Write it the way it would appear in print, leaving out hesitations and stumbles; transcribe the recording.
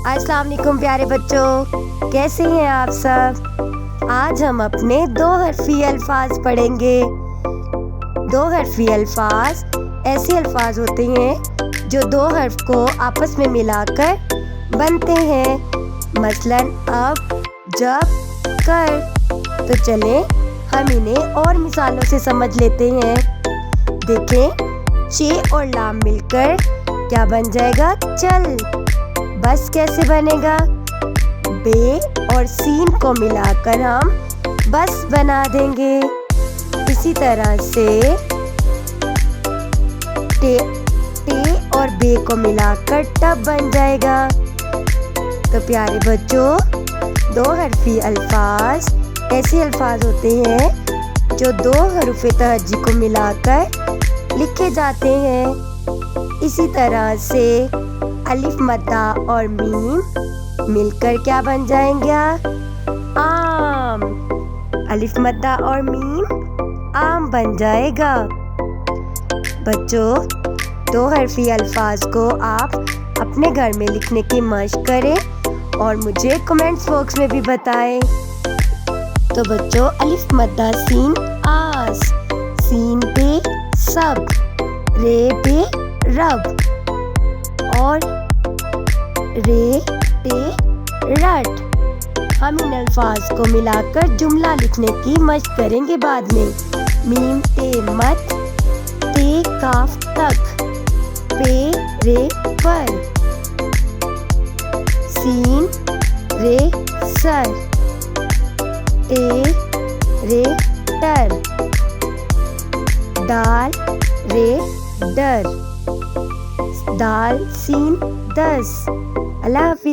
السلام علیکم پیارے بچوں، کیسے ہیں آپ سب؟ آج ہم اپنے 2 حرفی الفاظ پڑھیں گے۔ 2 حرفی الفاظ ایسے الفاظ ہوتے ہیں جو 2 حرف کو آپس میں ملا کر بنتے ہیں، مثلاً اب، جب، کر۔ تو چلیں ہم انہیں اور مثالوں سے سمجھ لیتے ہیں۔ دیکھیں، چ اور لام مل کر کیا بن جائے گا؟ چل۔ بس کیسے بنے گا؟ بے اور سین کو ملا کر ہم بس بنا دیں گے۔ اسی طرح سے ٹے اور بے کو ملا کر ٹب بن جائے گا۔ تو پیارے بچوں، 2 حرفی الفاظ ایسے الفاظ ہوتے ہیں جو 2 حروف تہجی کو ملا کر لکھے جاتے ہیں۔ اسی طرح سے الف مدہ اور میم مل کر کیا بن جائیں گا؟ آم۔ الف مدہ اور میم آم بن جائے گا۔ بچوں، 2 حرفی الفاظ کو آپ اپنے گھر میں لکھنے کی مشق کریں اور مجھے کمنٹس باکس میں بھی بتائیں۔ تو بچوں، الف مدہ سین آس، سین پہ سب، رے پہ رب اور رے ٹے رٹ۔ ہم ان الفاظ کو ملا کر جملہ لکھنے کی مشق کریں گے بعد میں۔ میم تے مت، تے کاف تک، پے رے پر، سین رے سر، ٹے رے ٹر، دال رے ڈر، دال سین 10۔ اللہ حافظ۔